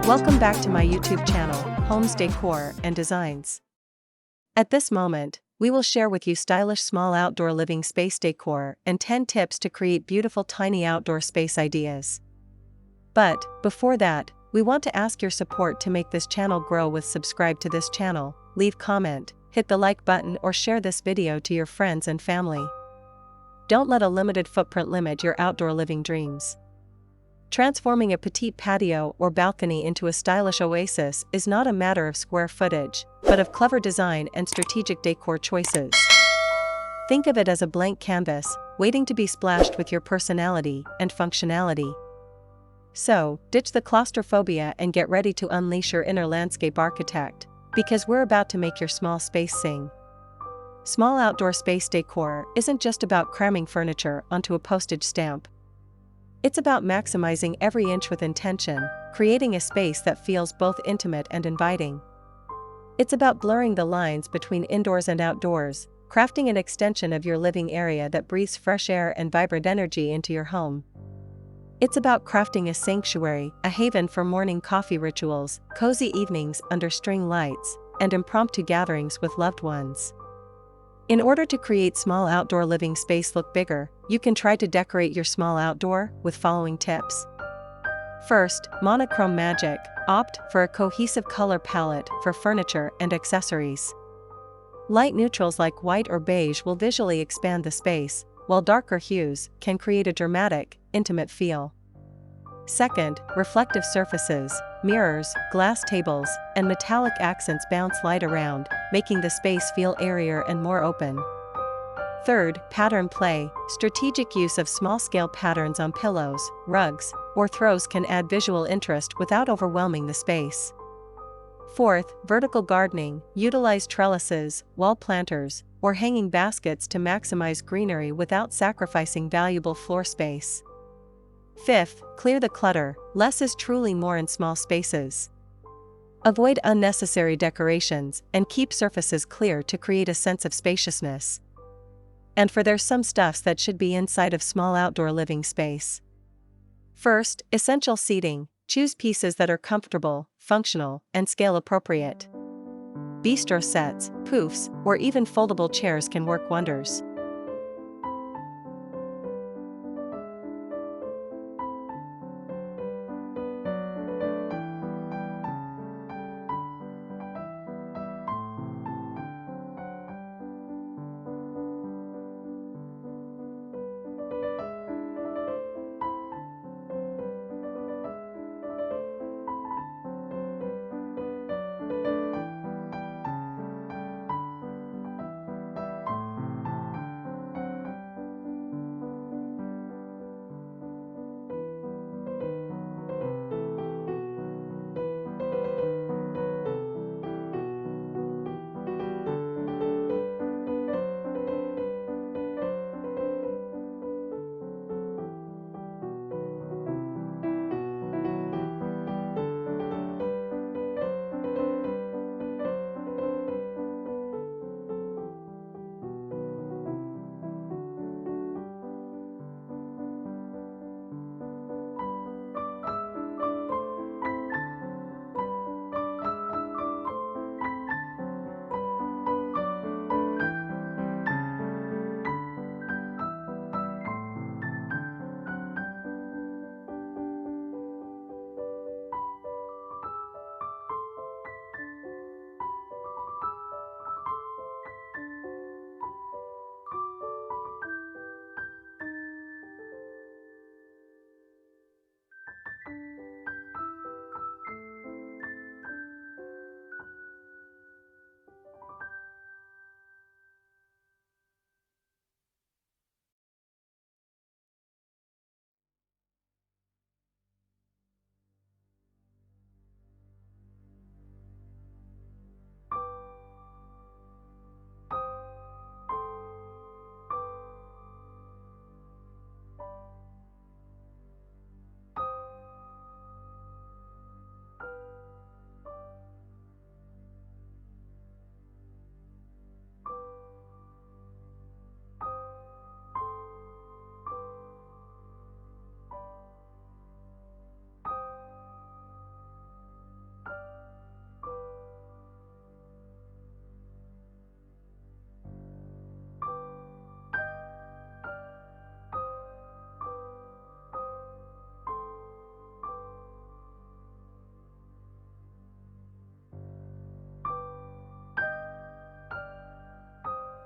Welcome back to my YouTube channel, Homes Decor and Designs. At this moment, we will share with you stylish small outdoor living space decor and 10 tips to create beautiful tiny outdoor space ideas. But, before that, we want to ask your support to make this channel grow with subscribe to this channel, leave comment, hit the like button or share this video to your friends and family. Don't let a limited footprint limit your outdoor living dreams. Transforming a petite patio or balcony into a stylish oasis is not a matter of square footage, but of clever design and strategic decor choices. Think of it as a blank canvas, waiting to be splashed with your personality and functionality. So, ditch the claustrophobia and get ready to unleash your inner landscape architect, because we're about to make your small space sing. Small outdoor space decor isn't just about cramming furniture onto a postage stamp. It's about maximizing every inch with intention, creating a space that feels both intimate and inviting. It's about blurring the lines between indoors and outdoors, crafting an extension of your living area that breathes fresh air and vibrant energy into your home. It's about crafting a sanctuary, a haven for morning coffee rituals, cozy evenings under string lights, and impromptu gatherings with loved ones. In order to create small outdoor living space look bigger, you can try to decorate your small outdoor with following tips. First, monochrome magic. Opt for a cohesive color palette for furniture and accessories. Light neutrals like white or beige will visually expand the space, while darker hues can create a dramatic, intimate feel. Second, reflective surfaces. Mirrors, glass tables, and metallic accents bounce light around, making the space feel airier and more open. Third, pattern play. Strategic use of small-scale patterns on pillows, rugs, or throws can add visual interest without overwhelming the space. Fourth, vertical gardening. Utilize trellises, wall planters, or hanging baskets to maximize greenery without sacrificing valuable floor space. Fifth, clear the clutter. Less is truly more in small spaces. Avoid unnecessary decorations and keep surfaces clear to create a sense of spaciousness. And there's some stuffs that should be inside of small outdoor living space. First, essential seating. Choose pieces that are comfortable, functional, and scale appropriate. Bistro sets, poofs, or even foldable chairs can work wonders.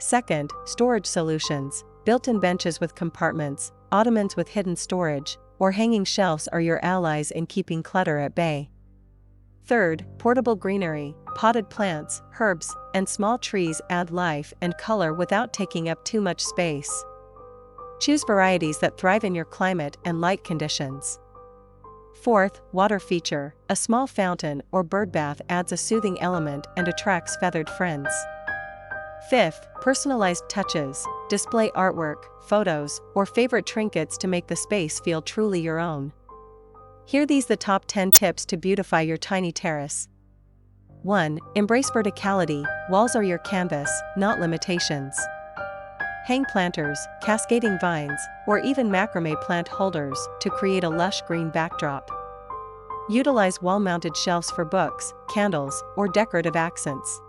Second, storage solutions. Built-in benches with compartments, ottomans with hidden storage, or hanging shelves are your allies in keeping clutter at bay. Third, portable greenery. Potted plants, herbs, and small trees add life and color without taking up too much space. Choose varieties that thrive in your climate and light conditions. Fourth, water feature. A small fountain or bird bath adds a soothing element and attracts feathered friends. Fifth, personalized touches. Display artwork, photos, or favorite trinkets to make the space feel truly your own. Here these the top 10 tips to beautify your tiny terrace. 1. Embrace verticality. Walls are your canvas, not limitations. Hang planters, cascading vines, or even macrame plant holders to create a lush green backdrop. Utilize wall-mounted shelves for books, candles, or decorative accents.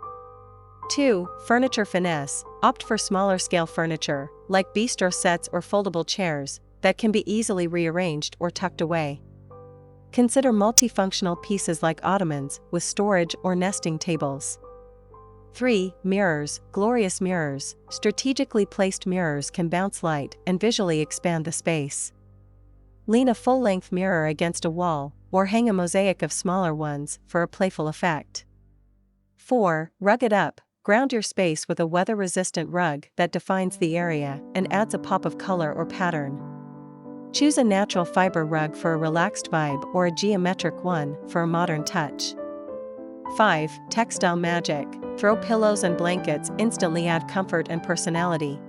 2. Furniture finesse. Opt for smaller-scale furniture, like bistro sets or foldable chairs, that can be easily rearranged or tucked away. Consider multifunctional pieces like ottomans with storage or nesting tables. 3. Mirrors. Glorious mirrors. Strategically placed mirrors can bounce light and visually expand the space. Lean a full-length mirror against a wall, or hang a mosaic of smaller ones for a playful effect. 4. Rug it up. Ground your space with a weather-resistant rug that defines the area and adds a pop of color or pattern. Choose a natural fiber rug for a relaxed vibe or a geometric one for a modern touch. 5. Textile magic. Throw pillows and blankets instantly add comfort and personality.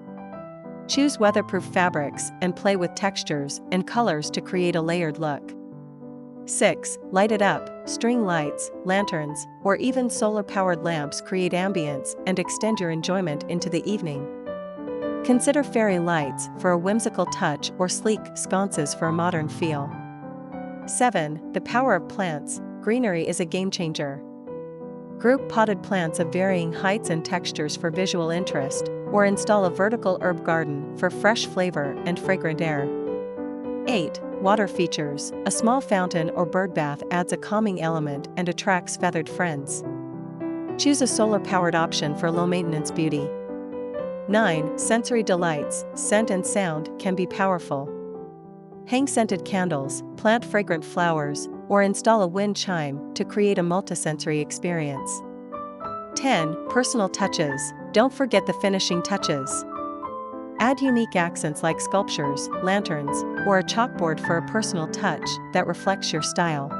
Choose weatherproof fabrics and play with textures and colors to create a layered look. 6. Light it up. String lights, lanterns, or even solar-powered lamps create ambience and extend your enjoyment into the evening. Consider fairy lights for a whimsical touch or sleek sconces for a modern feel. 7. The power of plants. Greenery is a game-changer. Group potted plants of varying heights and textures for visual interest, or install a vertical herb garden for fresh flavor and fragrant air. 8. Water features. A small fountain or bird bath adds a calming element and attracts feathered friends. Choose a solar-powered option for low-maintenance beauty. 9. Sensory delights. Scent and sound can be powerful. Hang scented candles, plant fragrant flowers, or install a wind chime to create a multisensory experience. 10. Personal touches. Don't forget the finishing touches. Add unique accents like sculptures, lanterns, or a chalkboard for a personal touch that reflects your style.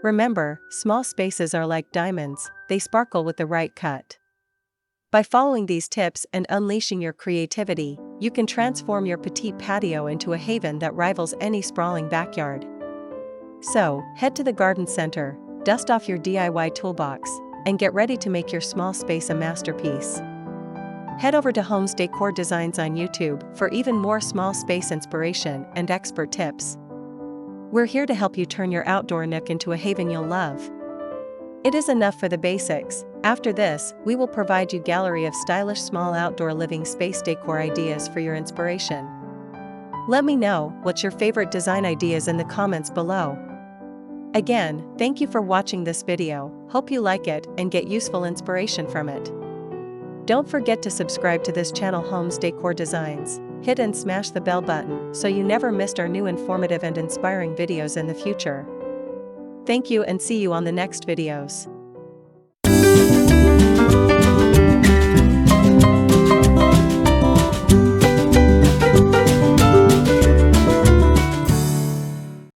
Remember, small spaces are like diamonds, they sparkle with the right cut. By following these tips and unleashing your creativity, you can transform your petite patio into a haven that rivals any sprawling backyard. So, head to the garden center, dust off your DIY toolbox, and get ready to make your small space a masterpiece. Head over to Homes Decor Designs on YouTube for even more small space inspiration and expert tips. We're here to help you turn your outdoor nook into a haven you'll love. It is enough for the basics. After this, we will provide you a gallery of stylish small outdoor living space decor ideas for your inspiration. Let me know what's your favorite design ideas in the comments below. Again, thank you for watching this video. Hope you like it and get useful inspiration from it. Don't forget to subscribe to this channel Homes Decor Designs. Hit and smash the bell button so you never missed our new informative and inspiring videos in the future. Thank you and see you on the next videos.